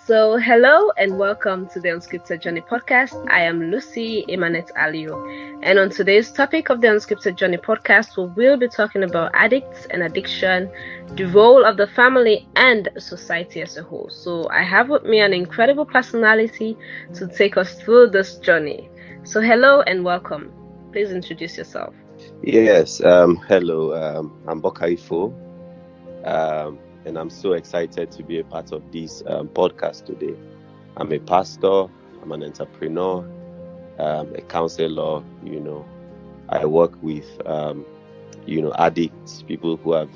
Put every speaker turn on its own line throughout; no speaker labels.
Hello and welcome to the Unscripted Journey Podcast. I am Lucy Emanet Aliu, and on today's topic of the Unscripted Journey Podcast, we will be talking about addicts and addiction, the role of the family and society as a whole. So, I have with me an incredible personality to take us through this journey. So, hello and welcome. Please introduce yourself.
Yes, hello, I'm Bockarie Foh, and I'm so excited to be a part of this podcast today. I'm a pastor, I'm an entrepreneur, a counselor. I work with, addicts, people who have,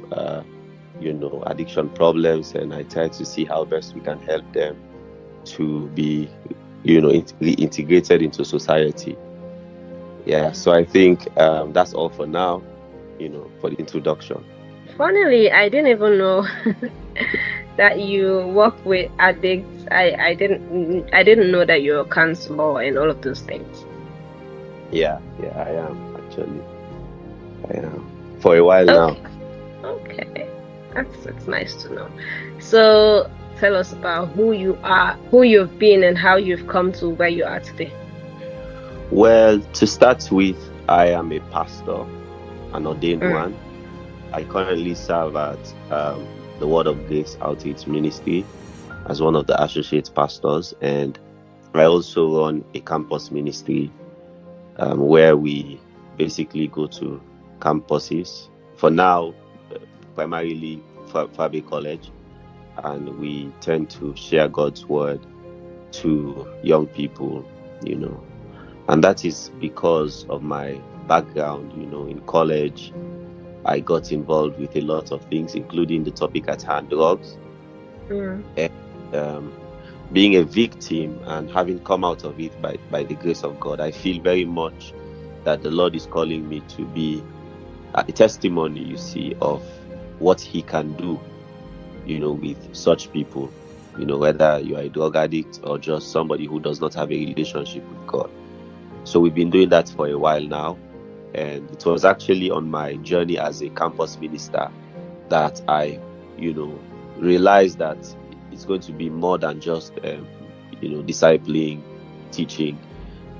addiction problems, and I try to see how best we can help them to be, reintegrated into society. Yeah, so I think that's all for now, for the introduction.
Funnily, I didn't even know that you work with addicts. I didn't know that you're a counselor and all of those things.
Yeah, I am actually. I am for a while now.
Okay, that's nice to know. So tell us about who you are, who you've been, and how you've come to where you are today.
Well, to start with, I am a pastor, an ordained one. I currently serve at the Word of Grace Outreach Ministry as one of the associate pastors, and I also run a campus ministry where we basically go to campuses. For now, primarily Fabe College, and we tend to share God's Word to young people, and that is because of my background, in college. I got involved with a lot of things, including the topic at hand, drugs. And being a victim and having come out of it by the grace of God, I feel very much that the Lord is calling me to be a testimony, of what He can do, with such people, whether you are a drug addict or just somebody who does not have a relationship with God. So we've been doing that for a while now. And it was actually on my journey as a campus minister that I, realized that it's going to be more than just, discipling, teaching.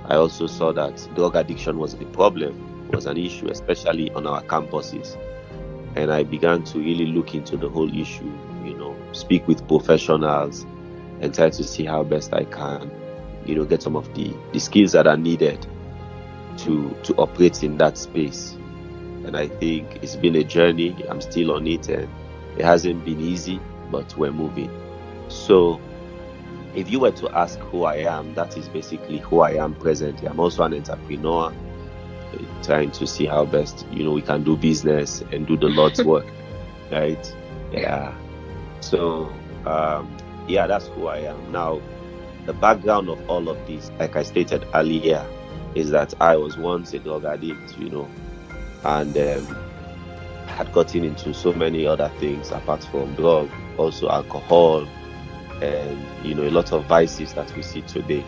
I also saw that drug addiction was a problem, was an issue, especially on our campuses. And I began to really look into the whole issue, speak with professionals and try to see how best I can, get some of the skills that are needed to operate in that space. And I think it's been a journey. I'm still on it, and it hasn't been easy, but we're moving. So if you were to ask who I am, that is basically who I am presently. I'm also an entrepreneur, trying to see how best we can do business and do the Lord's work, right? Yeah. So that's who I am. Now, the background of all of this, like I stated earlier, is that I was once a drug addict, and had gotten into so many other things apart from drug, also alcohol, and a lot of vices that we see today.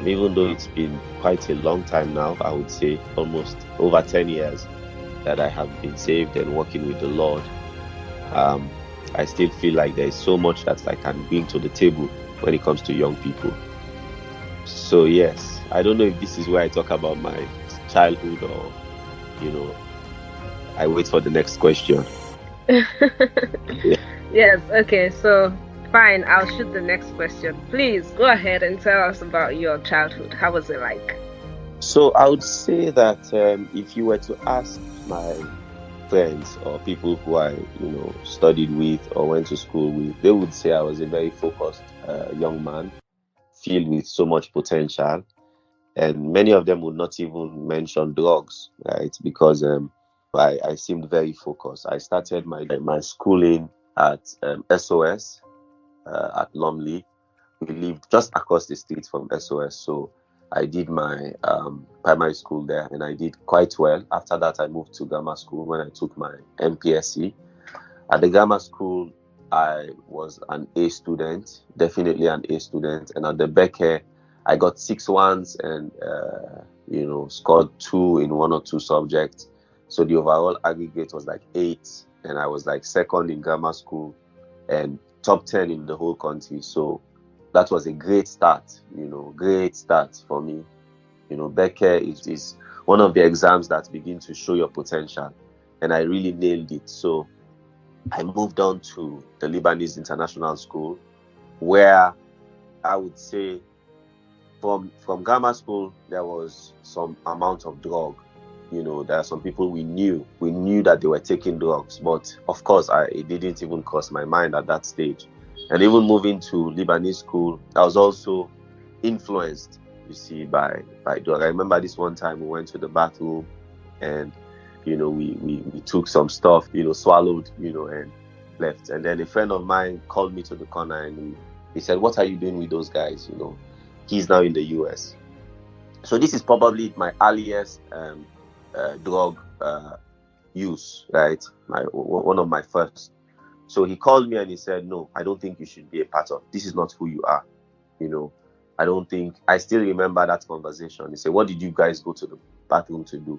Even though it's been quite a long time now, I would say almost over 10 years that I have been saved and working with the Lord, I still feel like there is so much that I can bring to the table when it comes to young people. So yes, I don't know if this is where I talk about my childhood or, I wait for the next question.
Yes, okay, so fine, I'll shoot the next question. Please go ahead and tell us about your childhood. How was it like?
So I would say that if you were to ask my friends or people who I, studied with or went to school with, they would say I was a very focused young man, filled with so much potential. And many of them would not even mention drugs, right? Because I seemed very focused. I started my schooling at SOS at Lumley. We lived just across the street from SOS. So I did my primary school there, and I did quite well. After that, I moved to grammar school when I took my MPSC. At the grammar school, I was an A student, definitely an A student. And at the Bockarie, I got 6 1s and, scored 2 in 1 or 2 subjects. So the overall aggregate was like 8. And I was like second in grammar school and top 10 in the whole country. So that was a great start, great start for me. Bockarie is one of the exams that begin to show your potential, and I really nailed it. So I moved on to the Lebanese International School, where I would say from grammar school there was some amount of drug. There are some people we knew that they were taking drugs, but of course it didn't even cross my mind at that stage. And even moving to Lebanese school, I was also influenced, you see, by drug. I remember this one time we went to the bathroom, and we took some stuff, swallowed, and left. And then a friend of mine called me to the corner, and he said, "What are you doing with those guys?" He's now in the US. So this is probably my earliest drug use, right? One of my first. So he called me and he said, "No, I don't think you should be a part of. This is not who you are. I don't think." I still remember that conversation. He said, "What did you guys go to the bathroom to do?"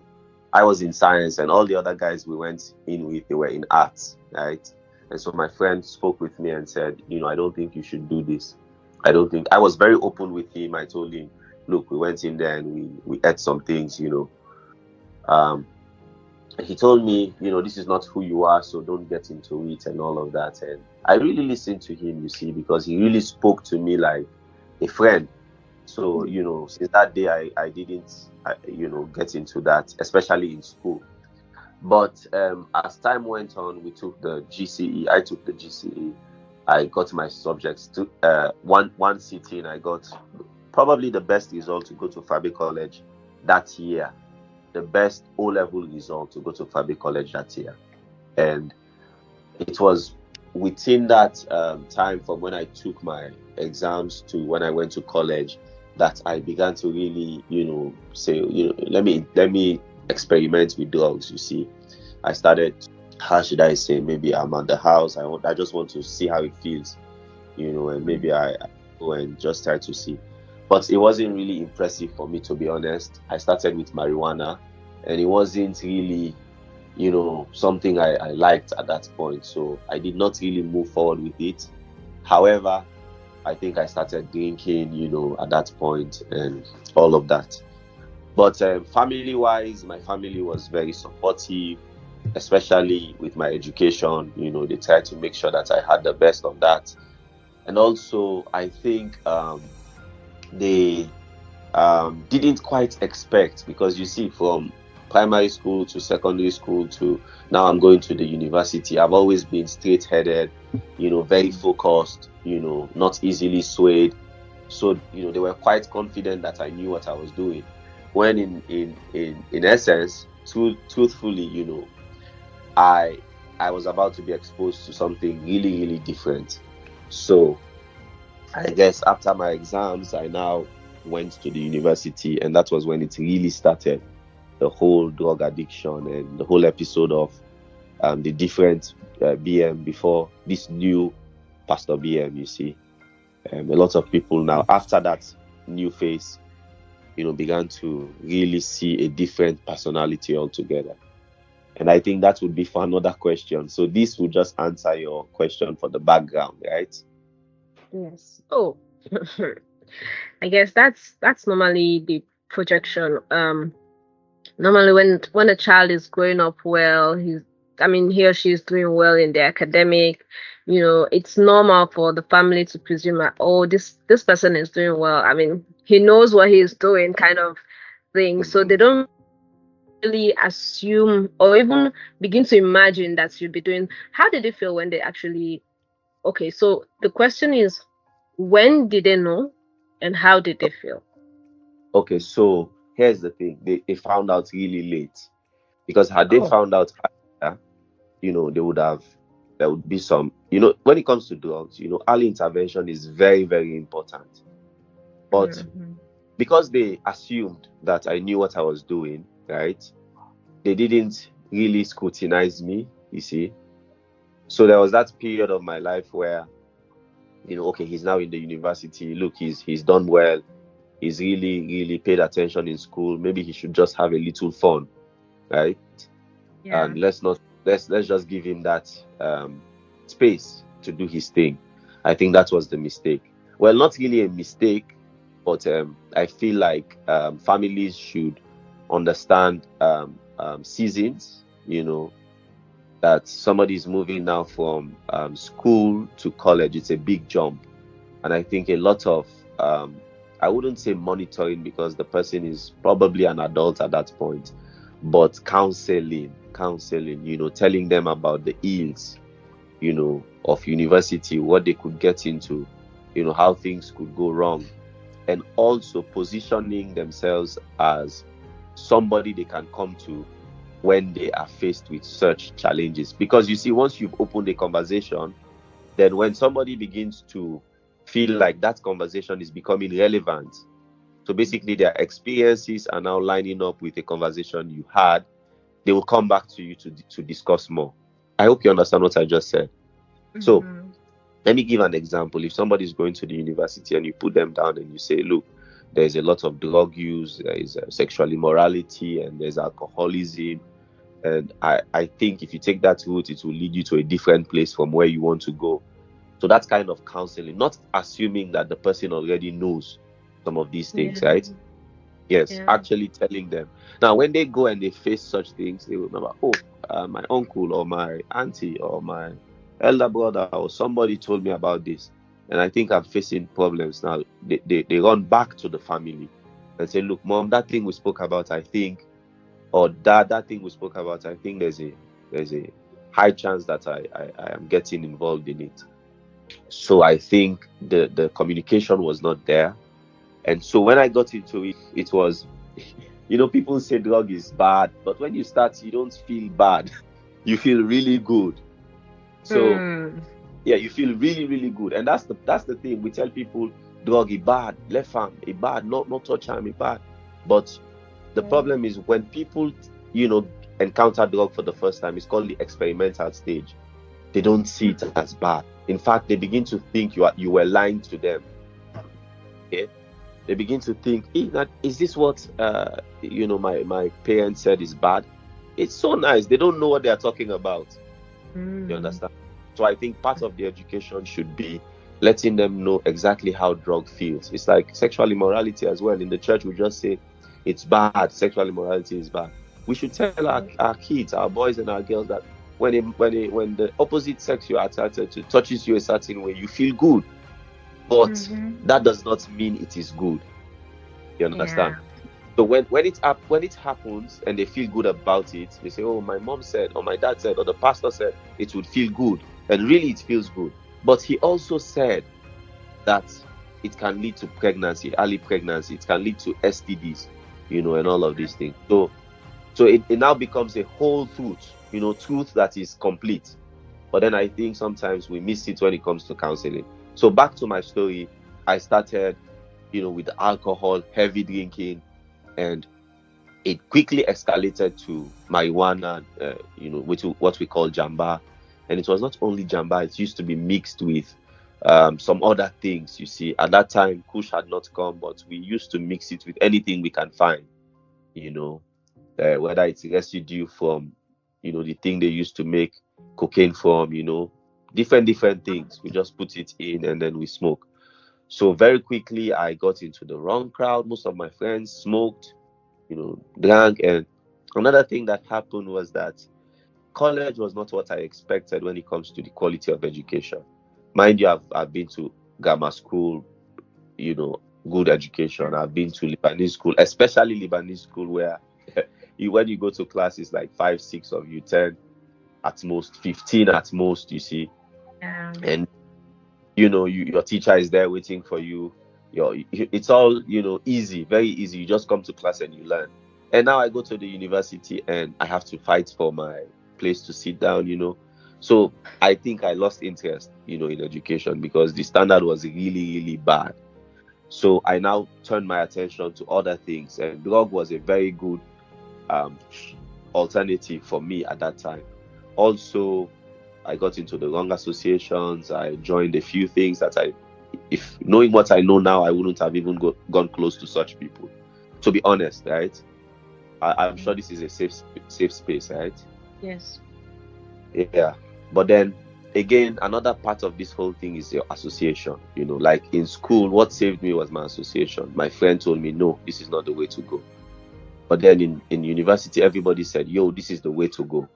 I was in science, and all the other guys we went in with, they were in arts, right? And so my friend spoke with me and said, "I don't think you should do this. I don't think." I was very open with him. I told him, "Look, we went in there and we ate some things, he told me, "This is not who you are, so don't get into it," and all of that. And I really listened to him, you see, because he really spoke to me like a friend. So, since that day, I didn't, get into that, especially in school. But as time went on, we took the GCE. I took the GCE. I got my subjects to one sitting. I got probably the best result to go to Fabi College that year. The best O-level result to go to Fabi College that year. And it was within that time from when I took my exams to when I went to college that I began to really, say, let me experiment with drugs, you see. I started, how should I say, maybe I'm at the house, I just want to see how it feels, and maybe I go and just try to see. But it wasn't really impressive for me, to be honest. I started with marijuana, and it wasn't really, something I liked at that point. So I did not really move forward with it. However, I think I started drinking, at that point and all of that. But family-wise, my family was very supportive, especially with my education. They tried to make sure that I had the best of that. And also, I think they didn't quite expect, because you see, from primary school to secondary school to now I'm going to the university, I've always been straight-headed, very focused, not easily swayed. So, they were quite confident that I knew what I was doing. When in essence, truthfully, I was about to be exposed to something really, really different. So I guess after my exams, I now went to the university, and that was when it really started, the whole drug addiction and the whole episode of the different BM before this new Pastor BM, you see. A lot of people now, after that new phase, began to really see a different personality altogether. And I think that would be for another question. So this will just answer your question for the background, right?
Yes. Oh, I guess that's normally the projection. Normally when a child is growing up well, he or she is doing well in the academic, it's normal for the family to presume that, oh, this person is doing well. He knows what he's doing, kind of thing. So they don't really assume or even begin to imagine that you'd be doing. How did they feel when they actually? Okay, so the question is, when did they know, and how did they feel?
Okay, so here's the thing. They found out really late, because had they
Oh.
found out earlier, there would be some, when it comes to drugs, early intervention is very, very important. But
Mhm.
because they assumed that I knew what I was doing, right? They didn't really scrutinize me, you see. So there was that period of my life where, okay, he's now in the university. Look, he's done well. He's really, really paid attention in school. Maybe he should just have a little fun, right?
Yeah.
And let's just give him that space to do his thing. I think that was the mistake. well, not really a mistake, but I feel like families should understand seasons, that somebody is moving now from school to college. It's a big jump. And I think a lot of, I wouldn't say monitoring because the person is probably an adult at that point, but counseling, telling them about the ills, of university, what they could get into, how things could go wrong, and also positioning themselves as somebody they can come to when they are faced with such challenges. Because you see, once you've opened a conversation, then when somebody begins to feel like that conversation is becoming relevant, so basically their experiences are now lining up with a conversation you had, they will come back to you to discuss more. I hope you understand what I just said. So let me give an example. If somebody is going to the university and you put them down and you say, look, there's a lot of drug use, there is sexual immorality, and there's alcoholism. And I think if you take that route, it will lead you to a different place from where you want to go. So that's kind of counseling, not assuming that the person already knows some of these things, right? Yes, actually telling them. Now, when they go and they face such things, they remember, my uncle or my auntie or my elder brother or somebody told me about this, and I think I'm facing problems now. They run back to the family and say, look, mom, that thing we spoke about, I think, or that thing we spoke about, I think there's a high chance that I am getting involved in it. So I think the communication was not there. And so when I got into it, it was, people say drug is bad, but when you start, you don't feel bad. You feel really good. So yeah, you feel really, really good. And that's the thing. We tell people drug is bad, left arm is bad, not touch arm is bad. But the problem is when people, encounter drug for the first time, it's called the experimental stage. They don't see it as bad. In fact, they begin to think you were lying to them. Okay? They begin to think, is this what my parents said is bad? It's so nice. They don't know what they are talking about. You understand? So I think part of the education should be letting them know exactly how drug feels. It's like sexual immorality as well. In the church, we just say it's bad. Sexual immorality is bad. We should tell our kids, our boys and our girls, that when the opposite sex you are attracted to touches you a certain way, you feel good. But that does not mean it is good. You understand? So when it happens and they feel good about it, they say, oh, my mom said, or my dad said, or the pastor said it would feel good. And really it feels good. But he also said that it can lead to pregnancy, early pregnancy. It can lead to STDs, and all of these things. So it now becomes a whole truth, truth that is complete. But then I think sometimes we miss it when it comes to counseling. So back to my story, I started, with alcohol, heavy drinking, and it quickly escalated to marijuana, which what we call jamba. And it was not only jamba, it used to be mixed with some other things, you see. At that time, Kush had not come, but we used to mix it with anything we can find, whether it's residue from, the thing they used to make cocaine from, different things. We just put it in and then we smoke. So very quickly, I got into the wrong crowd. Most of my friends smoked, drank. And another thing that happened was that college was not what I expected when it comes to the quality of education. Mind you, I've been to grammar school, good education. I've been to Lebanese school, especially Lebanese school, where when you go to class, it's like 5, 6 of you, 10 at most, 15 at most, you see. And your teacher is there waiting for you. It's all easy, very easy. You just come to class and you learn. And now I go to the university and I have to fight for my place to sit down. So I think I lost interest in education because the standard was really, really bad. So I now turned my attention to other things, and drug was a very good alternative for me at that time. Also, I got into the wrong associations. I joined a few things that if knowing what I know now, I wouldn't have even gone close to such people. To be honest, right? I'm sure this is a safe space, right?
Yes.
Yeah. But then again, another part of this whole thing is your association. Like in school, what saved me was my association. My friend told me, no, this is not the way to go. But then in university, everybody said, yo, this is the way to go.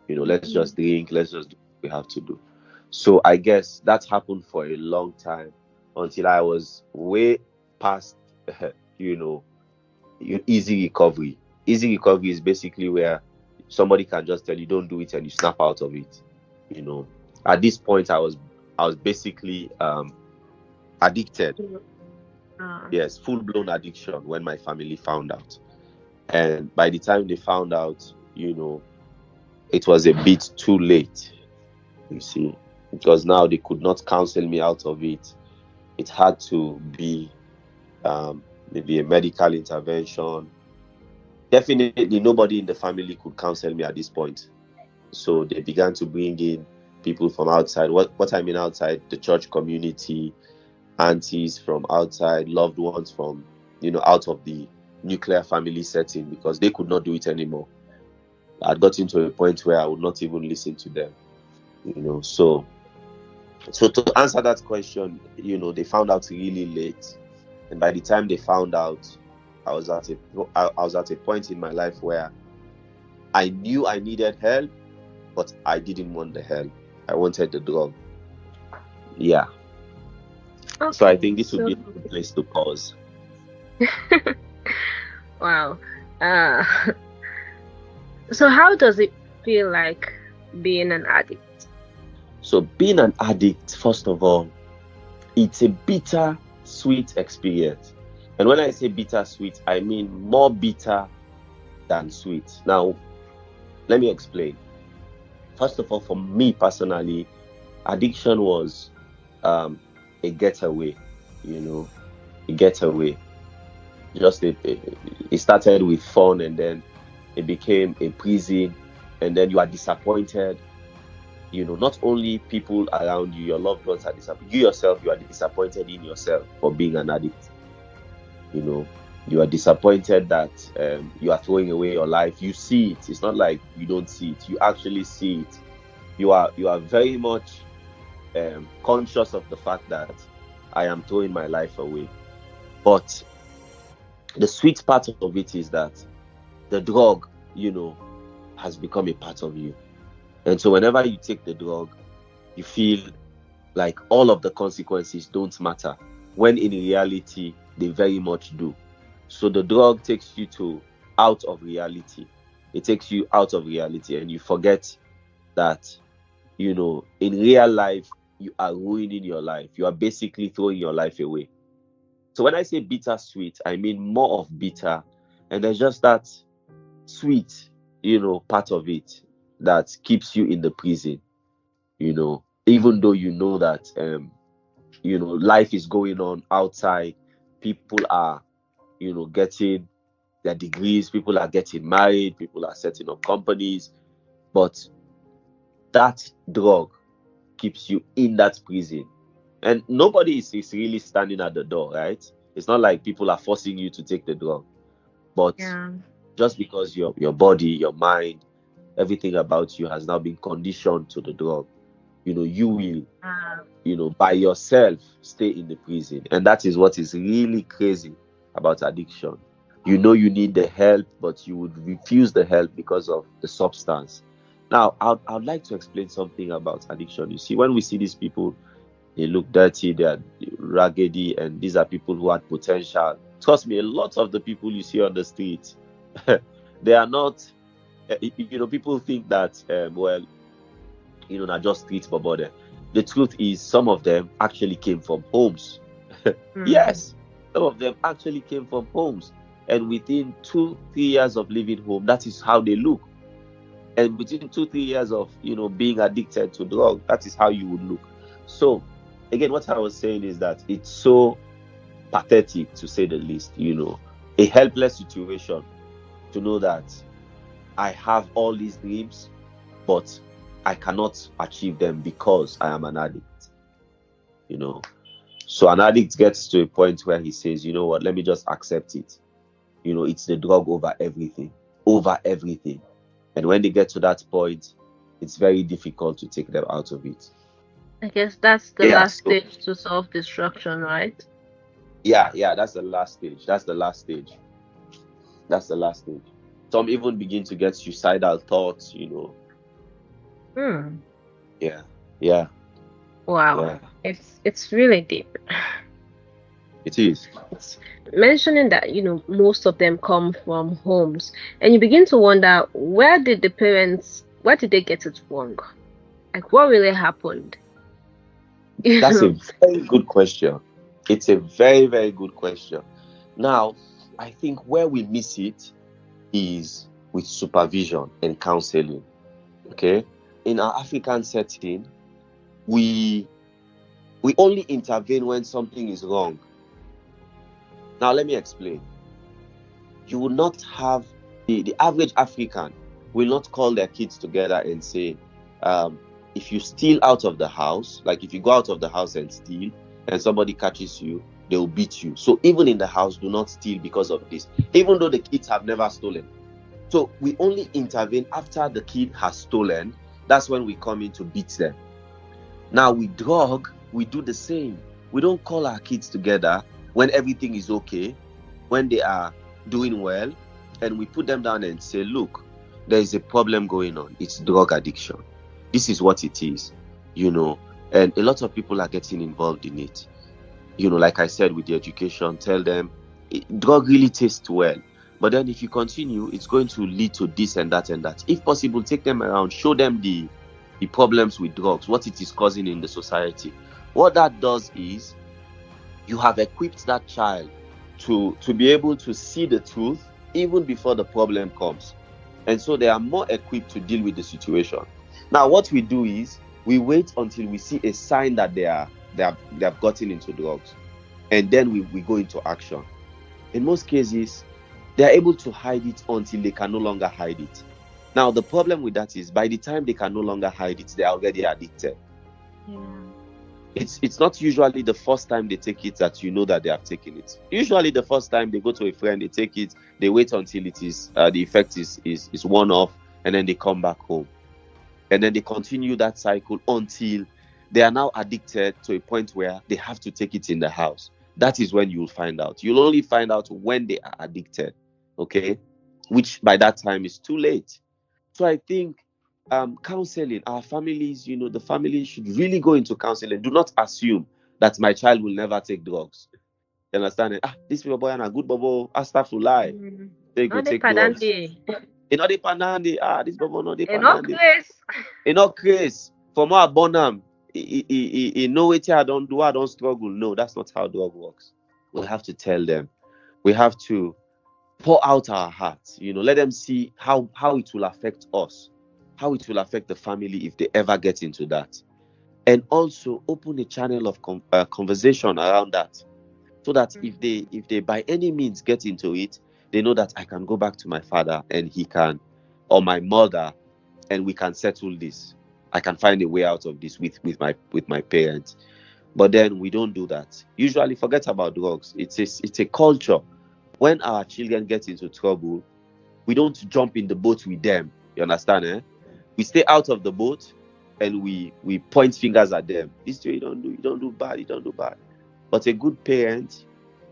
Let's just drink, let's just do what we have to do. So I guess that happened for a long time until I was way past, easy recovery. Easy recovery is basically where somebody can just tell you, don't do it, and you snap out of it. At this point, I was basically addicted. Yes, full-blown addiction when my family found out. And by the time they found out, it was a bit too late, you see, because now they could not counsel me out of it. It had to be maybe a medical intervention. Definitely nobody in the family could counsel me at this point. So they began to bring in people from outside. What I mean outside, the church community, aunties from outside, loved ones from, out of the nuclear family setting, because they could not do it anymore. I'd gotten to a point where I would not even listen to them, So to answer that question, they found out really late. And by the time they found out, I was at a point in my life where I knew I needed help, but I didn't want the help. I wanted the drug. Yeah. Okay, so I think this would be a good place to pause.
Wow. So how does it feel like being an addict?
So being an addict, first of all, it's a bitter, sweet experience. And when I say bitter sweet, I mean more bitter than sweet. Now, let me explain. First of all, for me personally, addiction was a getaway, a getaway. Just it started with fun, and then it became a prison, and then you are disappointed. Not only people around you, your loved ones are disappointed. You yourself, you are disappointed in yourself for being an addict. You are disappointed that you are throwing away your life. You see it. It's not like you don't see it. You actually see it. You are very much conscious of the fact that I am throwing my life away. But the sweet part of it is that the drug, has become a part of you. And so whenever you take the drug, you feel like all of the consequences don't matter, when in reality, they very much do. So the drug takes you out of reality. It takes you out of reality, and you forget that, in real life, you are ruining your life. You are basically throwing your life away. So when I say bittersweet, I mean more of bitter. And there's just that sweet, part of it that keeps you in the prison, even though you know that, life is going on outside. People are, getting their degrees. People are getting married. People are setting up companies. But that drug keeps you in that prison. And nobody is really standing at the door, right? It's not like people are forcing you to take the drug. But just because your body, your mind, everything about you has now been conditioned to the drug, you will, by yourself stay in the prison. And that is what is really crazy about addiction. You need the help, but you would refuse the help because of the substance. Now, I'd like to explain something about addiction. You see, when we see these people, they look dirty, they are raggedy, and these are people who had potential. Trust me, a lot of the people you see on the street, they are not, people think that, not just street bobode. The truth is, some of them actually came from homes. Yes, some of them actually came from homes. And within 2-3 years of living home, that is how they look. And within 2-3 years of, being addicted to drugs, that is how you would look. So, again, what I was saying is that it's so pathetic, to say the least, a helpless situation to know that I have all these dreams, but I cannot achieve them because I am an addict. So an addict gets to a point where he says, you know what, let me just accept it. It's the drug over everything. And when they get to that point, it's very difficult to take them out of it.
I guess that's the
Yeah,
last
so
stage to self-destruction, right?
yeah, that's the last stage. That's the last stage. Some even begin to get suicidal thoughts.
Hmm.
Yeah, yeah,
Wow.
yeah.
It's really deep.
It is.
It's mentioning that, most of them come from homes, and you begin to wonder, where did they get it wrong? Like, what really happened? You
That's a
know.
very good question. It's a very, very good question. Now, I think where we miss it is with supervision and counseling. Okay. In our African setting, we we only intervene when something is wrong. Now, let me explain. You will not have the average African will not call their kids together and say, if you steal out of the house, like if you go out of the house and steal and somebody catches you, they will beat you. So even in the house, do not steal because of this, even though the kids have never stolen. So we only intervene after the kid has stolen. That's when we come in to beat them. Now with drug, we do the same. We don't call our kids together when everything is okay, when they are doing well, and we put them down and say, look, there is a problem going on. It's drug addiction. This is what it is, and a lot of people are getting involved in it. Like I said, with the education, tell them drug really tastes well. But then if you continue, it's going to lead to this and that and that. If possible, take them around, show them the problems with drugs, what it is causing in the society. What that does is you have equipped that child to be able to see the truth even before the problem comes. And so they are more equipped to deal with the situation. Now, what we do is we wait until we see a sign that they have gotten into drugs, and then we go into action. In most cases, they are able to hide it until they can no longer hide it. Now, the problem with that is by the time they can no longer hide it, they are already addicted.
Yeah.
It's not usually the first time they take it that you know that they have taken it. Usually the first time they go to a friend, they take it, they wait until it is the effect is worn off, and then they come back home. And then they continue that cycle until they are now addicted to a point where they have to take it in the house. That is when you'll find out. You'll only find out when they are addicted, okay? Which by that time is too late. So I think counseling, our families, the family should really go into counseling. Do not assume that my child will never take drugs. You understand it? This boy and a good bobo, astagfirullah. They go
Not the
take drugs.
padandi.
Not the panandi. This bobo not the
Enough
panandi.
grace.
Not craze. For more abonam, he know what I don't do, I don't struggle. No, that's not how drug works. We have to tell them. We have to pour out our hearts, let them see how it will affect us, how it will affect the family if they ever get into that. And also open a channel of conversation around that, so that if they by any means get into it, they know that I can go back to my father and he can, or my mother, and we can settle this. I can find a way out of this with my parents. But then we don't do that. Usually, forget about drugs. It's a culture. When our children get into trouble, we don't jump in the boat with them. You understand? We stay out of the boat and we point fingers at them. This way you don't do bad. But a good parent,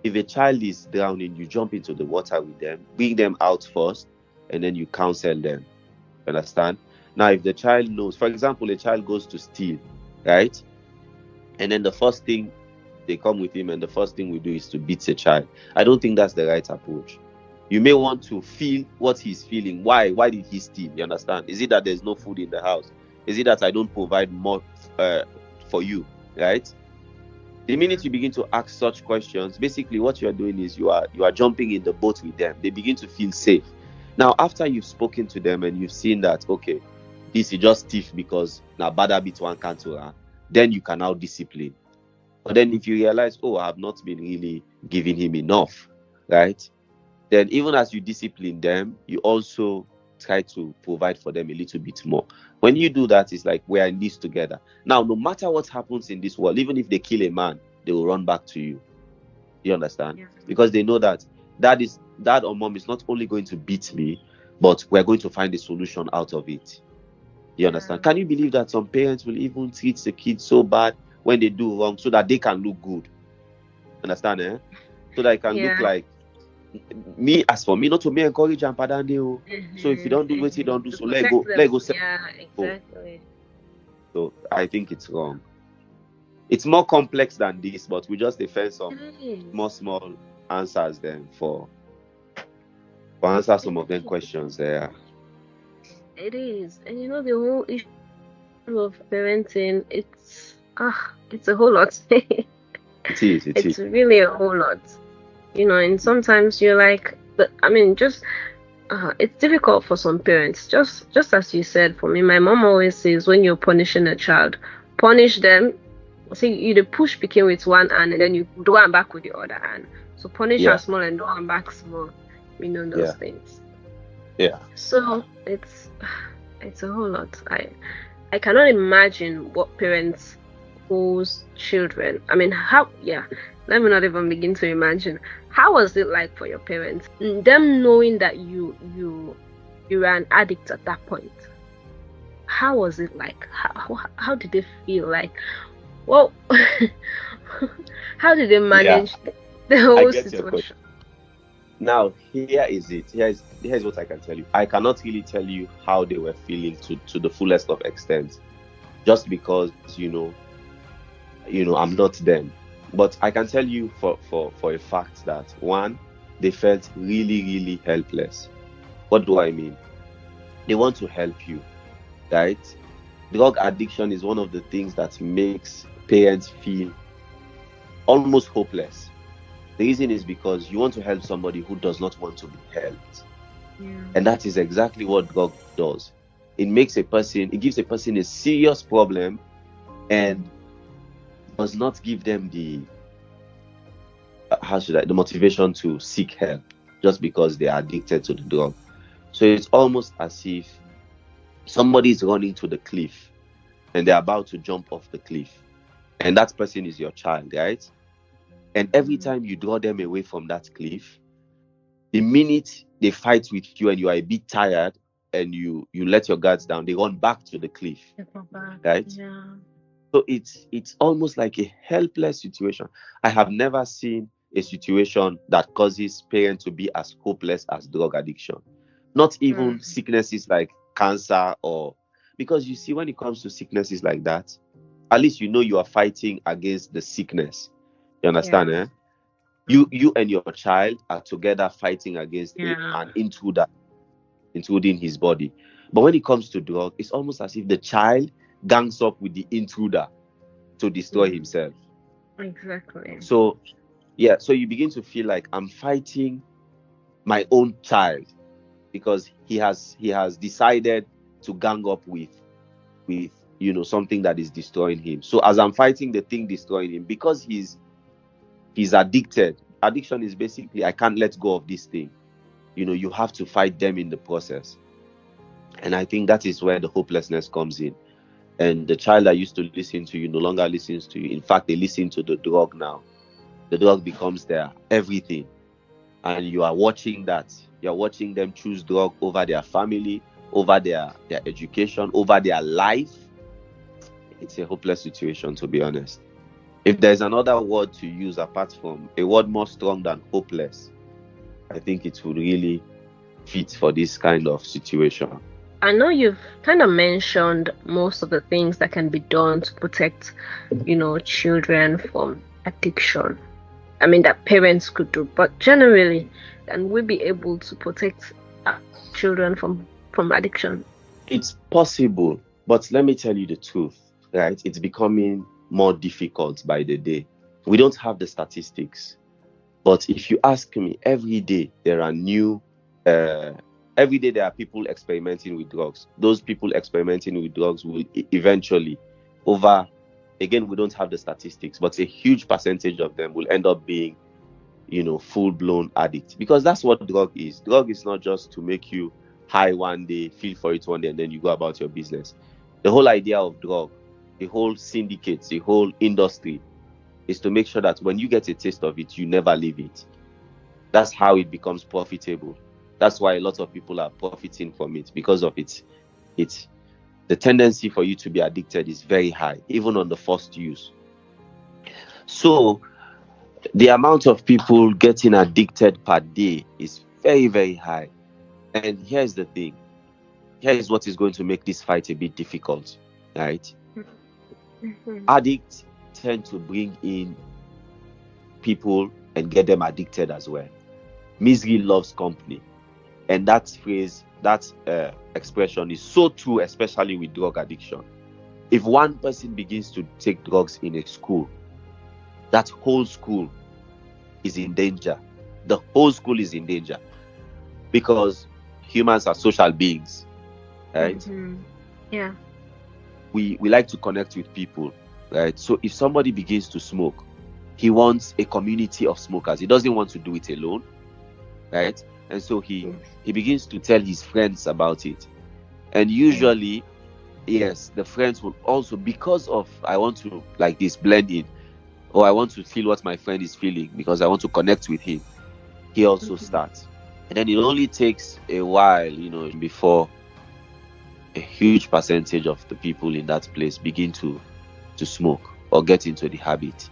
if a child is drowning, you jump into the water with them, bring them out first, and then you counsel them. You understand? Now, if the child knows, for example, a child goes to steal, right? And then the first thing they come with him, and the first thing we do is to beat the child. I don't think that's the right approach. You may want to feel what he's feeling. Why did he steal? You understand? Is it that there's no food in the house? Is it that I don't provide more for you? Right? The minute you begin to ask such questions, basically what you are doing is you are jumping in the boat with them. They begin to feel safe. Now, after you've spoken to them and you've seen that, okay, this is just thief because now bad bit one can't, then you can now discipline. But then if you realize, I have not been really giving him enough, right? Then even as you discipline them, you also try to provide for them a little bit more. When you do that, it's like we are in this together. Now, no matter what happens in this world, even if they kill a man, they will run back to you. You understand? Yeah. Because they know that dad or mom is not only going to beat me, but we're going to find a solution out of it. You understand? Can you believe that some parents will even treat the kids so bad when they do wrong so that they can look good? Understand, eh? So that it can look like me. As for me, not to me encourage and pardon you. So if you don't do what you don't do, so let go.
Yeah, exactly.
So I think it's wrong. It's more complex than this, but we just defend some small answers then for answer some of them questions there.
It is. And you know, the whole issue of parenting, it's a whole lot.
It is.
It's really a whole lot. You know, and sometimes you're like, but I mean, just it's difficult for some parents. Just as you said, for me, my mom always says, when you're punishing a child, punish them. So you push pikin with one hand and then you do one back with the other hand. So punish her small and do one back small. You know those things.
Yeah.
So it's a whole lot. I cannot imagine what parents whose children. I mean, how? Yeah. Let me not even begin to imagine. How was it like for your parents? Them knowing that you were an addict at that point. How was it like? How did they feel like? Well, how did they manage the whole situation?
Now, here is it. Here's what I can tell you. I cannot really tell you how they were feeling to the fullest of extent, just because you know I'm not them. But I can tell you for a fact that one, they felt really, really helpless. What do I mean? They want to help you, right? Drug addiction is one of the things that makes parents feel almost hopeless. The reason is because you want to help somebody who does not want to be helped. And that is exactly what drug does. It gives a person a serious problem and does not give them the motivation to seek help just because they are addicted to the drug. So it's almost as if somebody is running to the cliff and they're about to jump off the cliff, and that person is your child, right? And every time you draw them away from that cliff, the minute they fight with you and you are a bit tired and you let your guards down, they run back to the cliff, right?
Yeah.
So it's almost like a helpless situation. I have never seen a situation that causes parents to be as hopeless as drug addiction. Not even sicknesses like cancer, or because you see, when it comes to sicknesses like that, at least you know you are fighting against the sickness. You understand, eh? You and your child are together fighting against an intruder, intruding his body. But when it comes to drug, it's almost as if the child gangs up with the intruder to destroy himself.
Exactly.
So you begin to feel like I'm fighting my own child because he has decided to gang up with something that is destroying him. So as I'm fighting the thing destroying him, because he's addicted. Addiction is basically, I can't let go of this thing. You have to fight them in the process. And I think that is where the hopelessness comes in. And the child that used to listen to you no longer listens to you. In fact, they listen to the drug now. The drug becomes their everything. And you are watching that. You're watching them choose drug over their family, over their education, over their life. It's a hopeless situation, to be honest. If there's another word to use apart from a word more strong than hopeless, I think it would really fit for this kind of situation.
I know you've kind of mentioned most of the things that can be done to protect, children from addiction. I mean, that parents could do, but generally, can we be able to protect our children from addiction?
It's possible, but let me tell you the truth, right? It's becoming more difficult by the day. We don't have the statistics, but if you ask me, every day there are people experimenting with drugs. Those people experimenting with drugs will eventually, again, we don't have the statistics, but a huge percentage of them will end up being, full-blown addicts, because that's what drug is. Drug is not just to make you high one day, feel for it one day, and then you go about your business. The whole idea of drug, the whole syndicates, the whole industry, is to make sure that when you get a taste of it, you never leave it. That's how it becomes profitable. That's why a lot of people are profiting from it, because of its the tendency for you to be addicted is very high, even on the first use. So the amount of people getting addicted per day is very, very high. And here's the thing. Here is what is going to make this fight a bit difficult, right? Addicts tend to bring in people and get them addicted as well. Misery loves company. And that phrase, that expression is so true, especially with drug addiction. If one person begins to take drugs in a school, that whole school is in danger. The whole school is in danger because humans are social beings, right?
Yeah.
We like to connect with people, right? So if somebody begins to smoke, he wants a community of smokers. He doesn't want to do it alone, right? And so he begins to tell his friends about it. And usually, yes, the friends will also, because of I want to like this blend in, or I want to feel what my friend is feeling because I want to connect with him, he also starts. And then it only takes a while, before a huge percentage of the people in that place begin to smoke or get into the habit.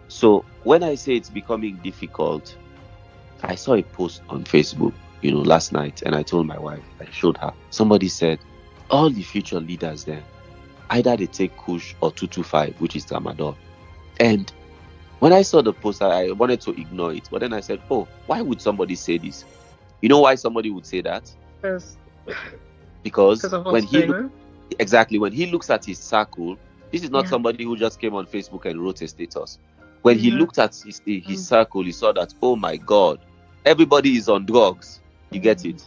So when I say it's becoming difficult, I saw a post on Facebook, last night, and I told my wife, I showed her. Somebody said, all the future leaders then, either they take Kush or 225, which is tramadol. And when I saw the post, I wanted to ignore it. But then I said, oh, why would somebody say this? You know why somebody would say that? Because when he looks at his circle, this is not somebody who just came on Facebook and wrote a status. When he looked at his circle, he saw that, oh my God, everybody is on drugs. You get it?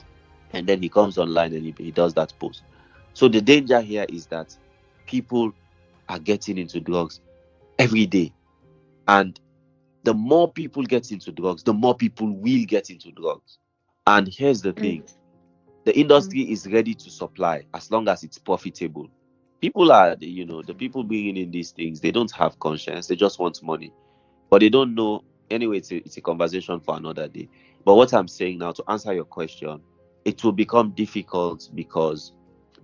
And then he comes online and he does that post. So the danger here is that people are getting into drugs every day. And the more people get into drugs, the more people will get into drugs. And here's the thing. The industry is ready to supply as long as it's profitable. People are, the people bringing in these things, they don't have conscience. They just want money. But they don't know. Anyway, it's a conversation for another day. But what I'm saying now, to answer your question, it will become difficult because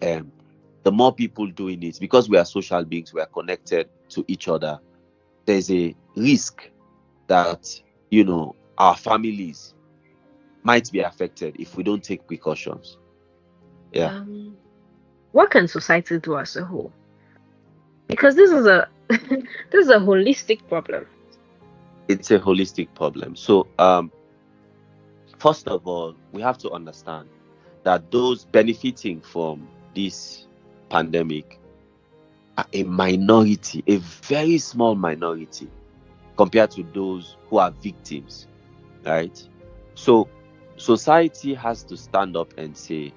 the more people doing it, because we are social beings, we are connected to each other, there's a risk that, our families might be affected if we don't take precautions. Yeah.
What can society do as a whole? Because this is a holistic problem.
It's a holistic problem. So, first of all, we have to understand that those benefiting from this pandemic are a minority, a very small minority, compared to those who are victims, right? So society has to stand up and say,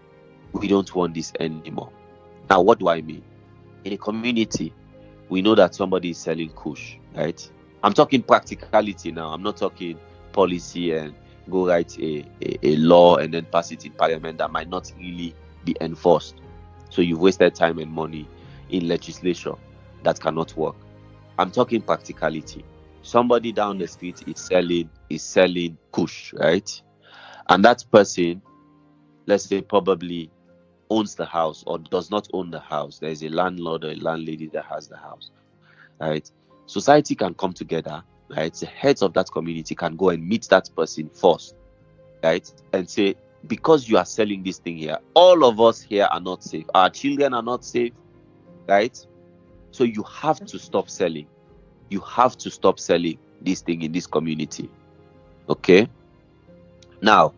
we don't want this anymore. Now, what do I mean? In a community, we know that somebody is selling Kush, right? I'm talking practicality now. I'm not talking policy and go write a law and then pass it in parliament that might not really be enforced. So you've wasted time and money in legislation that cannot work. I'm talking practicality. Somebody down the street is selling Kush, right? And that person, let's say, probably owns the house or does not own the house. There is a landlord or a landlady that has the house, right? Society can come together, right? The heads of that community can go and meet that person first, right? And say, because you are selling this thing here, all of us here are not safe. Our children are not safe, right? So you have to stop selling. You have to stop selling this thing in this community. Okay? Now,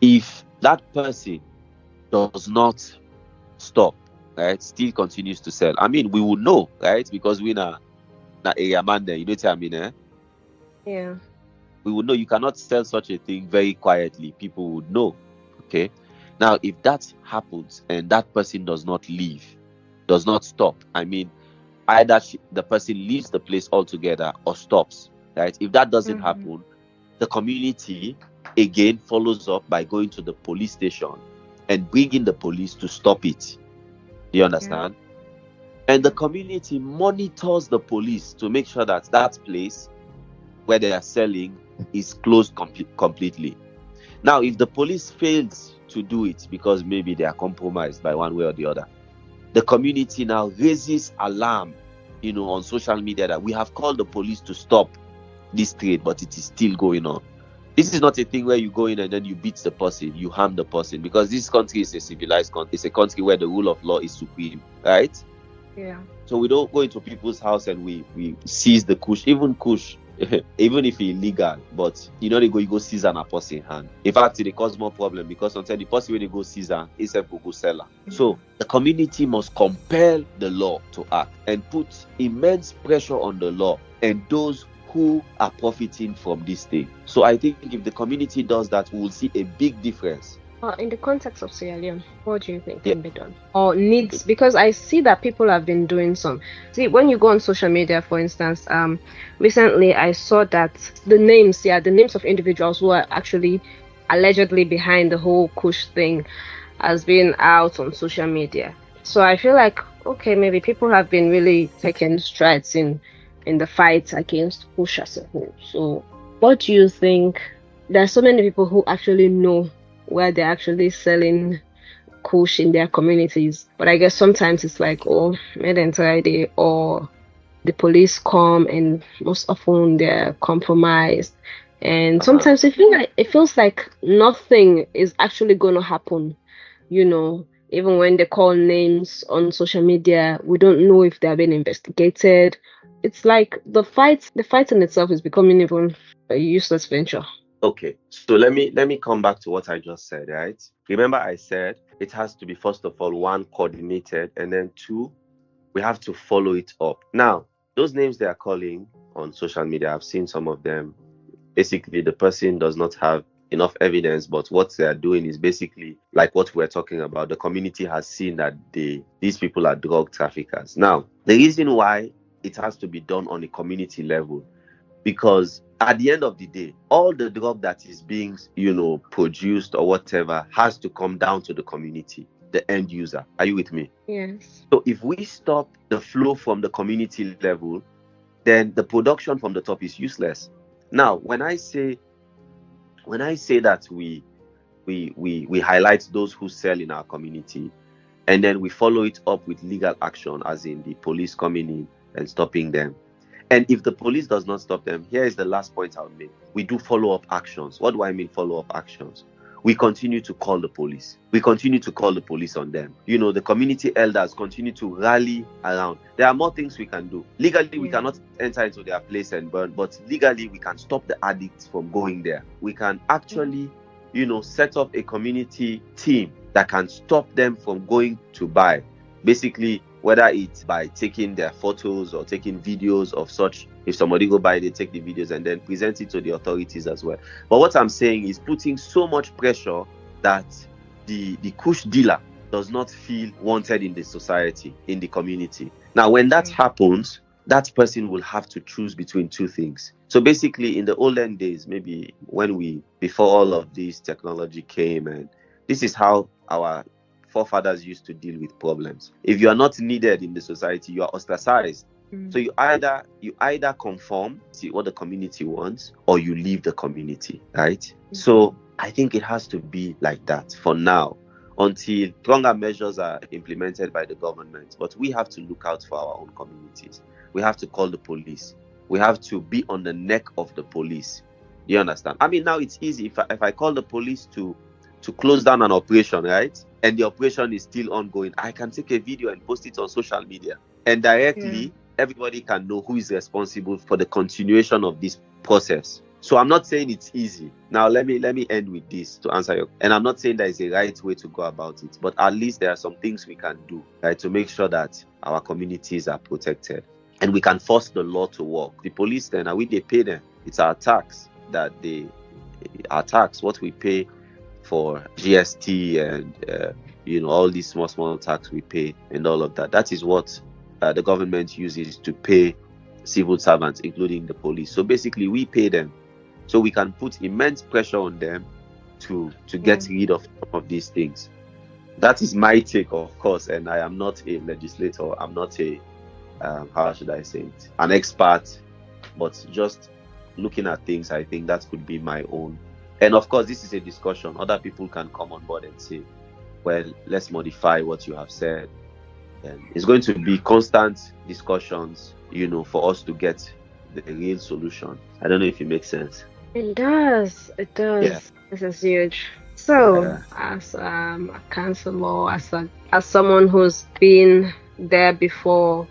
if that person does not stop, right, still continues to sell, I mean, we will know, right? Because we na area man there, you know what I mean, eh?
Yeah.
We will know. You cannot sell such a thing very quietly. People would know. Okay? Now, if that happens and that person does not leave, does not stop, I mean, either the person leaves the place altogether or stops, right? If that doesn't happen, the community again follows up by going to the police station and bringing the police to stop it. Do you understand? Yeah. And the community monitors the police to make sure that that place where they are selling is closed completely. Now, if the police fails to do it because maybe they are compromised by one way or the other, the community now raises alarm, on social media that we have called the police to stop this trade, but it is still going on. This is not a thing where you go in and then you beat the person, you harm the person, because this country is a civilized country. It's a country where the rule of law is supreme, right?
Yeah.
So we don't go into people's house and we seize the Kush, even even if it's illegal, but you go seize an person hand. In fact, it cause more problem, because sometimes the person when they go seize an, itself will go sell her. So the community must compel the law to act and put immense pressure on the law and those who are profiting from this thing. So I think if the community does that, we will see a big difference.
In the context of Sierra Leone, what do you think can be done or needs? Because I see that people have been doing some. See, when you go on social media, for instance, recently I saw that the names of individuals who are actually allegedly behind the whole Kush thing has been out on social media. So I feel like, okay, maybe people have been really taking strides in the fight against Kush as a whole. So what do you think? There are so many people who actually know where they're actually selling Kush in their communities. But I guess sometimes it's like, made entire day, or the police come and most often they're compromised. And sometimes it feels like nothing is actually going to happen. Even when they call names on social media, we don't know if they're being investigated. It's like the fight in itself is becoming even a useless venture.
Okay, so let me come back to what I just said, right? Remember I said it has to be, first of all, one, coordinated, and then two, we have to follow it up. Now, those names they are calling on social media, I've seen some of them. Basically, the person does not have enough evidence, but what they are doing is basically like what we're talking about. The community has seen that these people are drug traffickers. Now, the reason why it has to be done on a community level, because at the end of the day, all the drug that is being, produced or whatever has to come down to the community, the end user. Are you with me?
Yes.
So if we stop the flow from the community level, then the production from the top is useless. Now, when I say that we highlight those who sell in our community, and then we follow it up with legal action, as in the police coming in and stopping them. And if the police does not stop them, here is the last point I'll make. We do follow-up actions. What do I mean follow-up actions? We continue to call the police. We continue to call the police on them. The community elders continue to rally around. There are more things we can do. Legally, we cannot enter into their place and burn, but legally, we can stop the addicts from going there. We can actually, set up a community team that can stop them from going to buy. Basically, whether it's by taking their photos or taking videos of such. If somebody go by, they take the videos and then present it to the authorities as well. But what I'm saying is putting so much pressure that the Kush dealer does not feel wanted in the society, in the community. Now, when that happens, that person will have to choose between two things. So basically, in the olden days, maybe before all of this technology came, and this is how our forefathers used to deal with problems. If you are not needed in the society, you are ostracized. So you either conform to what the community wants, or you leave the community, right? So I think it has to be like that for now, until stronger measures are implemented by the government. But we have to look out for our own communities. We have to call the police. We have to be on the neck of the police. You understand? I mean, now it's easy. If I call the police to close down an operation, right? And the operation is still ongoing, I can take a video and post it on social media. And directly, everybody can know who is responsible for the continuation of this process. So I'm not saying it's easy. Now, let me end with this to answer your. And I'm not saying there is a right way to go about it, but at least there are some things we can do, right, to make sure that our communities are protected. And we can force the law to work. The police, then, they pay them. It's our tax what we pay for GST and all these small tax we pay and all of that. That is what the government uses to pay civil servants, including the police. So basically, we pay them, so we can put immense pressure on them to get rid of some of these things. That is my take, of course, and I am not a legislator. I'm not a how should I say it, an expert, but just looking at things, I think that could be my own. And of course, this is a discussion. Other people can come on board and say, well, let's modify what you have said. And it's going to be constant discussions, for us to get the real solution. I don't know if it makes sense.
It does. It
Yeah.
does. This is huge. So,
Yeah.
as a counselor, as someone who's been there before,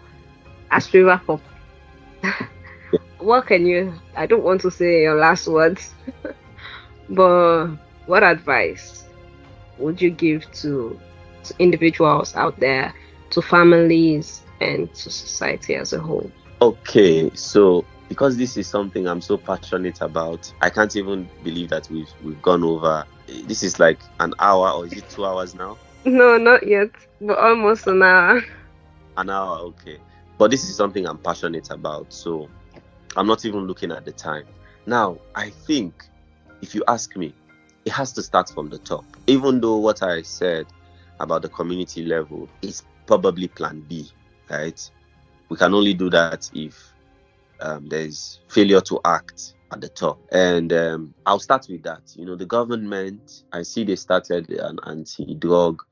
as we wrap up, what can you? I don't want to say your last words, but what advice would you give to individuals out there, to families, and to society as a whole?
Okay, so because this is something I'm so passionate about, I can't even believe that we've gone over. This is like an hour, or is it 2 hours now?
No, not yet, but almost an hour.
An hour, okay. But this is something I'm passionate about, so I'm not even looking at the time. Now, I think if you ask me, it has to start from the top. Even though what I said about the community level is probably plan B, right? We can only do that if there's failure to act at the top. And I'll start with that. The government, I see they started an anti-drug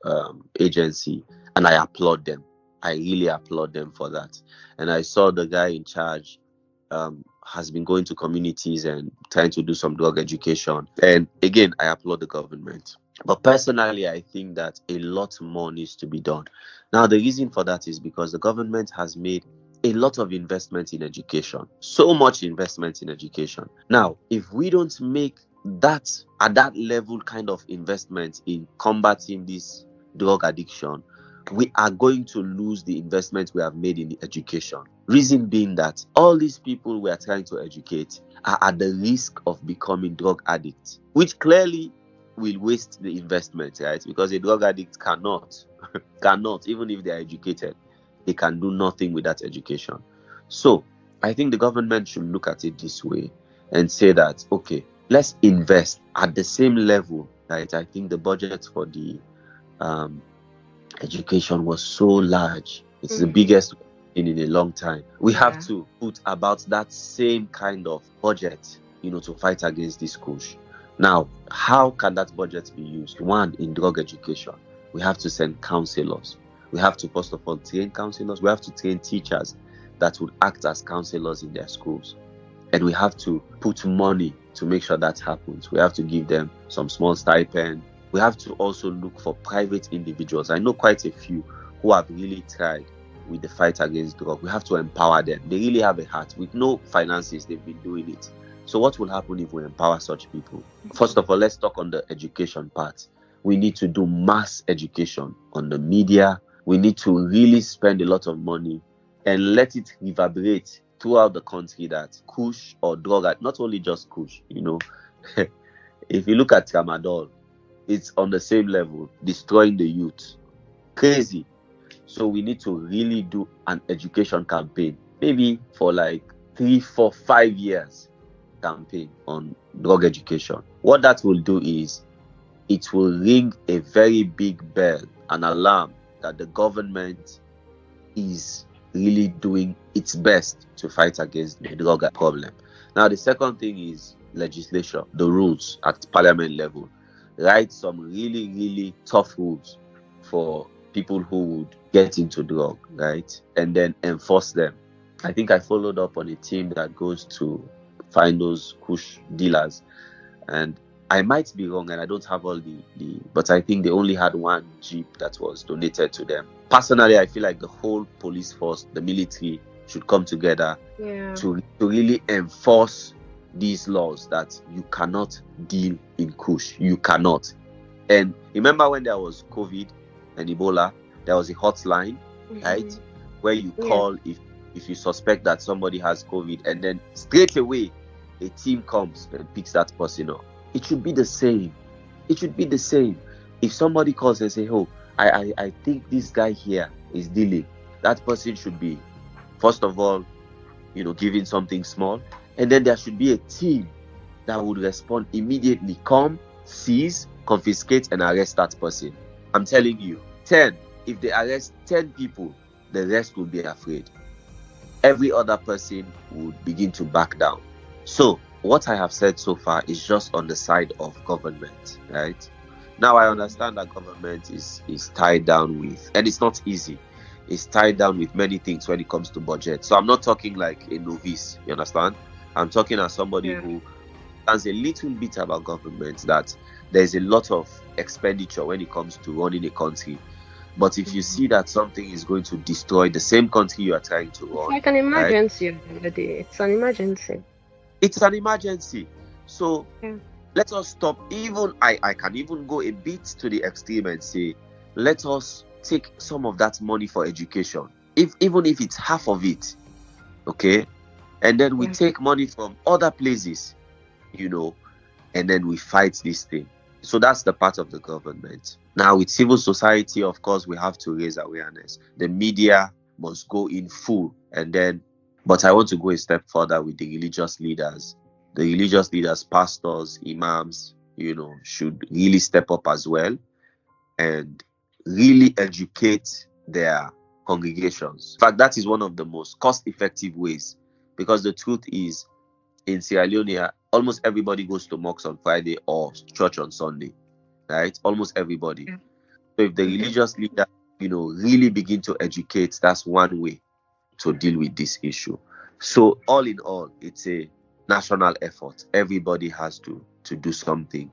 agency, and I applaud them. I really applaud them for that. And I saw the guy in charge has been going to communities and trying to do some drug education. And again, I applaud the government. But personally, I think that a lot more needs to be done. Now, the reason for that is because the government has made a lot of investment in education. So much investment in education. Now, if we don't make that at that level kind of investment in combating this drug addiction, we are going to lose the investment we have made in the education. Reason being that all these people we are trying to educate are at the risk of becoming drug addicts, which clearly will waste the investment, right? Because a drug addict cannot, even if they are educated, they can do nothing with that education. So I think the government should look at it this way and say that, okay, let's invest at the same level, right? I think the budget for the education was so large. It's the biggest in a long time. We have to put about that same kind of budget, to fight against this Kush. Now, how can that budget be used? One, in drug education, we have to send counselors. We have to, first of all, train counselors. We have to train teachers that would act as counselors in their schools. And we have to put money to make sure that happens. We have to give them some small stipend. We have to also look for private individuals. I know quite a few who have really tried with the fight against drug. We have to empower them. They really have a heart. With no finances, they've been doing it. So what will happen if we empower such people? First of all, let's talk on the education part. We need to do mass education on the media. We need to really spend a lot of money and let it reverberate throughout the country that Kush or drug, not only just Kush, if you look at Tramadol, it's on the same level, destroying the youth. Crazy. So we need to really do an education campaign, maybe for like 3, 4, 5 years campaign on drug education. What that will do is it will ring a very big bell, an alarm that the government is really doing its best to fight against the drug problem. Now, the second thing is legislation, the rules at parliament level. Write some really, really tough rules for people who would get into drug, right? And then enforce them. I think I followed up on a team that goes to find those Kush dealers. And I might be wrong and I don't have all but I think they only had one Jeep that was donated to them. Personally, I feel like the whole police force, the military, should come together to really enforce these laws that you cannot deal in Kush. You cannot. And remember when there was COVID and Ebola, there was a hotline, right? Where you call if you suspect that somebody has COVID, and then straight away a team comes and picks that person up. It should be the same. It should be the same. If somebody calls and say, oh, I think this guy here is dealing, that person should be, first of all, giving something small. And then there should be a team that would respond immediately. Come, seize, confiscate, and arrest that person. I'm telling you, 10. If they arrest 10 people, the rest will be afraid. Every other person would begin to back down. So, what I have said so far is just on the side of government, right? Now, I understand that government is tied down with, and it's not easy. is tied down with many things when it comes to budget. So I'm not talking like a novice, you understand? I'm talking as somebody who understands a little bit about government, that there's a lot of expenditure when it comes to running a country. But if you see that something is going to destroy the same country you are trying to run,
like an emergency already. It's an emergency.
It's an emergency. So let us stop. Even I can even go a bit to the extreme and say, let us take some of that money for education, even if it's half of it, okay? And then we take money from other places, and then we fight this thing. So that's the part of the government. Now with civil society, of course, we have to raise awareness. The media must go in full, but I want to go a step further with the religious leaders. The religious leaders, pastors, imams, should really step up as well and really educate their congregations. In fact, that is one of the most cost-effective ways, because the truth is, in Sierra Leone, almost everybody goes to mosque on Friday or church on Sunday, right? Almost everybody. So if the religious leader, really begin to educate, that's one way to deal with this issue. So all in all, it's a national effort. Everybody has to do something,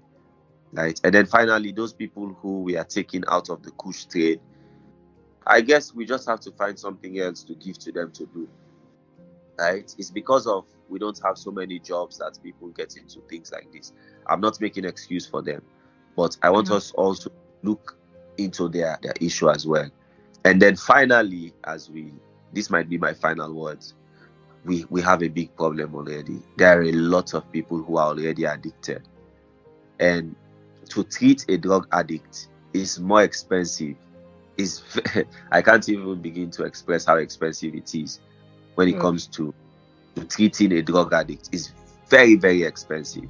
right? And then finally, those people who we are taking out of the Kush trade, I guess we just have to find something else to give to them to do, right? It's because of we don't have so many jobs that people get into things like this. I'm not making an excuse for them, but I want us also look into their issue as well. And then finally, this might be my final words, we have a big problem already. There are a lot of people who are already addicted, and to treat a drug addict is more expensive. I can't even begin to express how expensive it is when it comes to treating a drug addict. It's very, very expensive.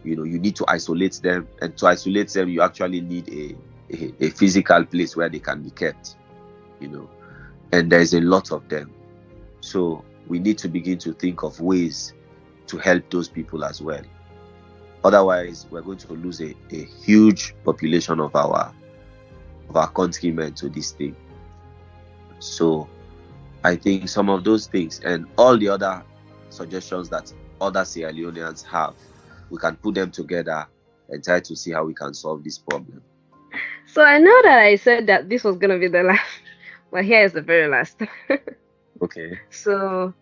You need to isolate them, and to isolate them, you actually need a physical place where they can be kept, and there's a lot of them. So we need to begin to think of ways to help those people as well. Otherwise, we're going to lose a huge population of our countrymen to this thing. So I think some of those things and all the other suggestions that other Sierra Leoneans have, we can put them together and try to see how we can solve this problem.
So I know that I said that this was going to be the last, but here is the very last.
Okay.
So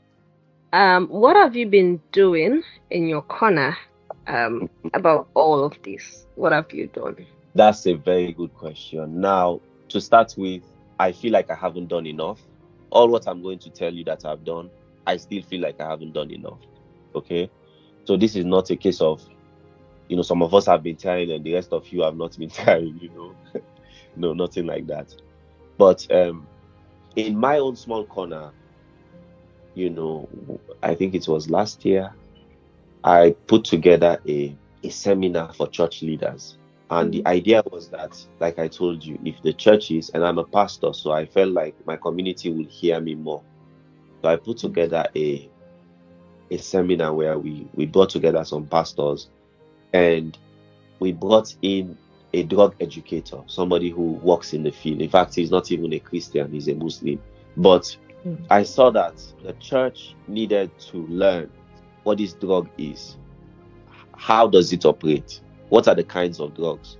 what have you been doing in your corner about all of this? What have you done?
That's a very good question. Now, to start with, I feel like I haven't done enough. All what I'm going to tell you that I've done, I still feel like I haven't done enough. Okay? So this is not a case of, some of us have been trying and the rest of you have not been trying, No, nothing like that. But in my own small corner, I think it was last year, I put together a seminar for church leaders. And the idea was that, like I told you, if the church is, and I'm a pastor, so I felt like my community would hear me more. So I put together a seminar where we brought together some pastors, and we brought in a drug educator, somebody who works in the field. In fact, he's not even a Christian, he's a Muslim. But I saw that the church needed to learn what this drug is. How does it operate? What are the kinds of drugs?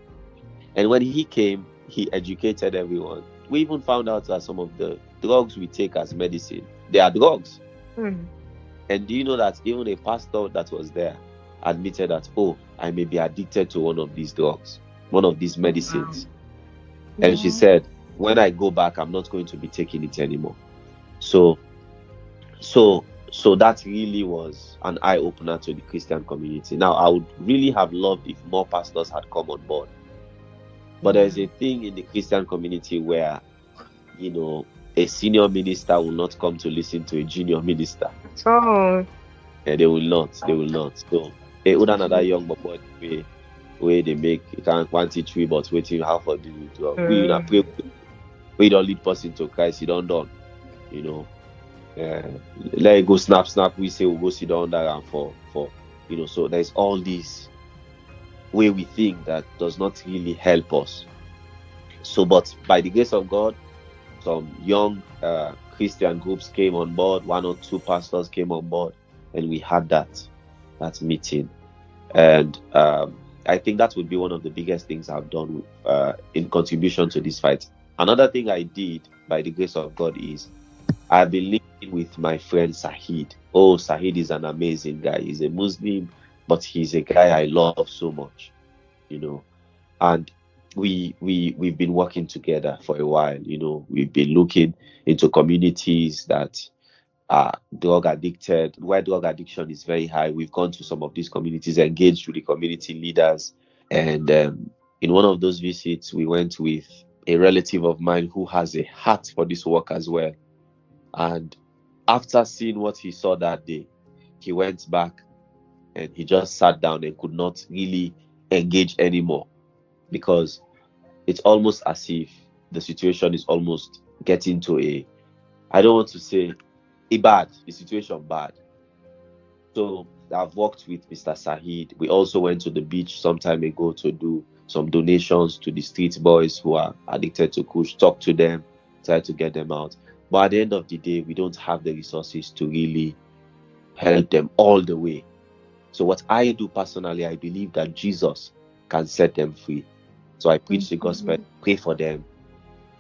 And when he came, he educated everyone. We even found out that some of the drugs we take as medicine, they are drugs. And do you know that even a pastor that was there admitted that, I may be addicted to one of these drugs, one of these medicines. And she said, when I go back, I'm not going to be taking it anymore. So that really was an eye-opener to the Christian community. Now, I would really have loved if more pastors had come on board. But there's a thing in the Christian community where, a senior minister will not come to listen to a junior minister.
Oh.
Yeah, they will not. So, another young boy where they make, you can't quantity, but waiting how for the pray. We don't lead person to Christ, you don't done. Let it go snap, we say we'll go sit down there and for so there's all this way we think that does not really help us. So, but by the grace of God, some young Christian groups came on board. 1 or 2 pastors came on board, and we had that meeting. And I think that would be one of the biggest things I've done in contribution to this fight. Another thing I did, by the grace of God, is I've been living with my friend Sahid. Oh, Sahid is an amazing guy. He's a Muslim, but he's a guy I love so much, And we've been working together for a while. We've been looking into communities that are drug addicted, where drug addiction is very high. We've gone to some of these communities, engaged with the community leaders, and in one of those visits, we went with a relative of mine who has a heart for this work as well. And after seeing what he saw that day, he went back and he just sat down and could not really engage anymore, because it's almost as if the situation is almost getting to I don't want to say the situation bad. So I've worked with Mr. Sahid. We also went to the beach some time ago to do some donations to the street boys who are addicted to Kush, talk to them, try to get them out. But at the end of the day, we don't have the resources to really help them all the way. So what I do personally, I believe that Jesus can set them free. So I preach the gospel, pray for them,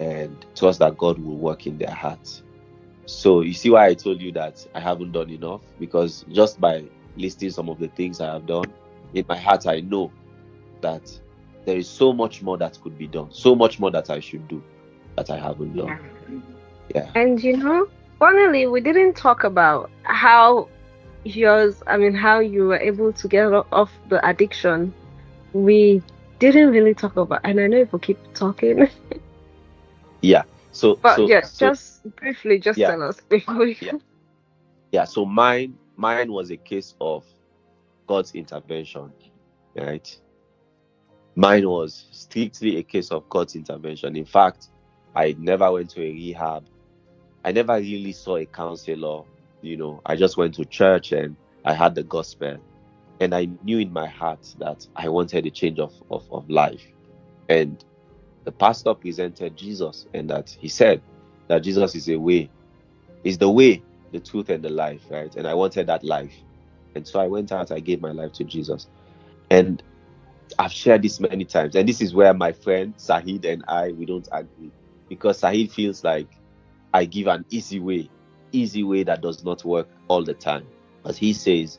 and trust that God will work in their hearts. So you see why I told you that I haven't done enough, because just by listing some of the things I have done, in my heart I know that there is so much more that could be done, so much more that I should do that I haven't done. Yeah.
And finally, we didn't talk about how you were able to get off the addiction. We didn't really talk about, and I know if we keep talking.
Yeah. So
just briefly, tell us before we...
Yeah. So mine was a case of God's intervention, right? Mine was strictly a case of God's intervention. In fact, I never went to a rehab. I never really saw a counselor. I just went to church and I had the gospel. And I knew in my heart that I wanted a change of life. And the pastor presented Jesus, and that he said that Jesus is the way, the truth, and the life, right? And I wanted that life. And so I went out, I gave my life to Jesus. And I've shared this many times. And this is where my friend Sahid and we don't agree. Because Sahid feels like I give an easy way that does not work all the time. As he says,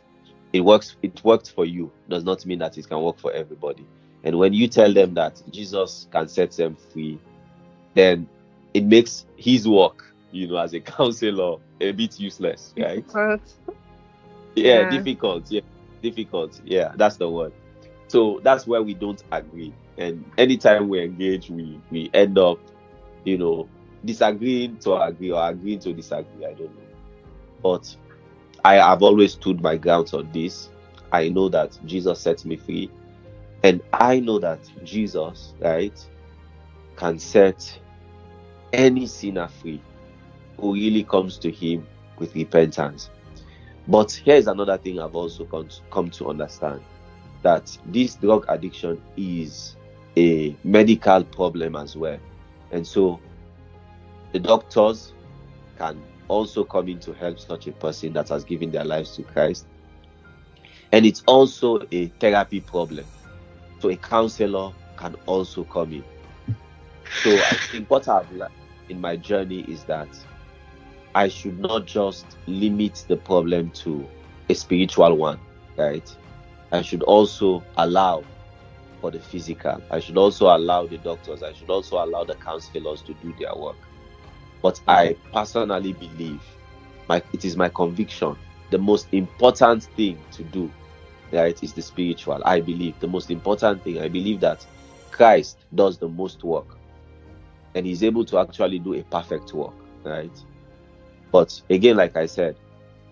it worked for you does not mean that it can work for everybody. And when you tell them that Jesus can set them free, then it makes his work, as a counselor, a bit useless, right? Difficult. Yeah, that's the word. So that's where we don't agree. And anytime we engage, we end up, disagreeing to agree or agreeing to disagree. I don't know. But I have always stood my ground on this. I know that Jesus set me free. And I know that Jesus, right, can set any sinner free who really comes to him with repentance. But here's another thing I've also come to understand, that this drug addiction is a medical problem as well. And so the doctors can also come in to help such a person that has given their lives to Christ. And it's also a therapy problem. So a counselor can also come in. So I think what I've learned in my journey is that I should not just limit the problem to a spiritual one, right? I should also allow for the physical. I should also allow the doctors. I should also allow the counselors to do their work. But I personally believe, it is my conviction, the most important thing to do, right, is the spiritual. I believe the most important thing, I believe that Christ does the most work, and he's able to actually do a perfect work, right? But again, like I said,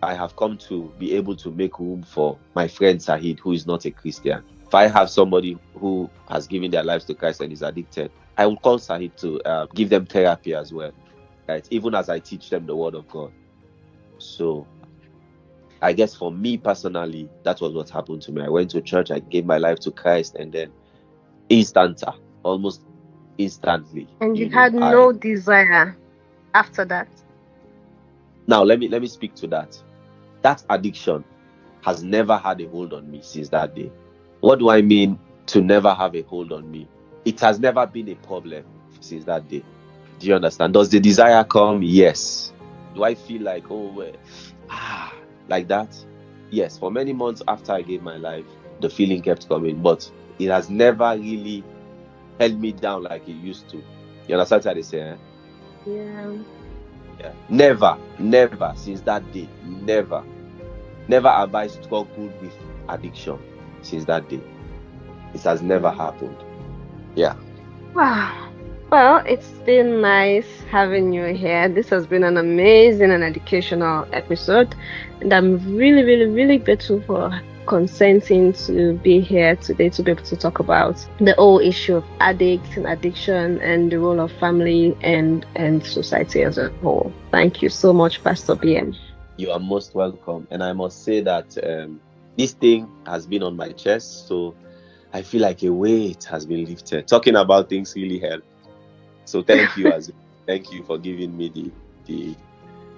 I have come to be able to make room for my friend Sahid, who is not a Christian. If I have somebody who has given their lives to Christ and is addicted, I will call Sahid to give them therapy as well, right? Even as I teach them the word of God. So I guess for me personally, that was what happened to me. I went to church, I gave my life to Christ, and then almost instantly.
And you had no desire after that?
Now let me speak to that. That addiction has never had a hold on me since that day. What do I mean to never have a hold on me? It has never been a problem since that day. Do you understand? Does the desire come? Yes. Do I feel like, like that? Yes. For many months after I gave my life, the feeling kept coming, but it has never really held me down like it used to. You understand what I say? Eh?
Yeah.
Never since that day. Never have I struggled with addiction since that day. It has never happened. Yeah.
Wow. Well, it's been nice having you here. This has been an amazing and educational episode, and I'm really, really, really grateful for consenting to be here today to be able to talk about the whole issue of addicts and addiction and the role of family and society as a whole. Thank you so much, Pastor BM.
You are most welcome. And I must say that this thing has been on my chest, so I feel like a weight has been lifted. Talking about things really helped. So thank you thank you for giving me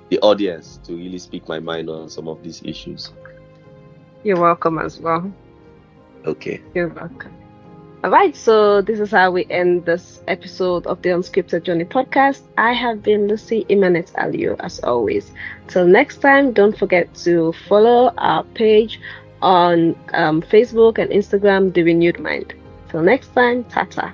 the audience to really speak my mind on some of these issues.
You're welcome as well.
Okay.
You're welcome. All right, so this is how we end this episode of the Unscripted Journey Podcast. I have been Lucy Imanet Aliu, as always. Till next time, don't forget to follow our page on Facebook and Instagram, The Renewed Mind. Till next time, tata.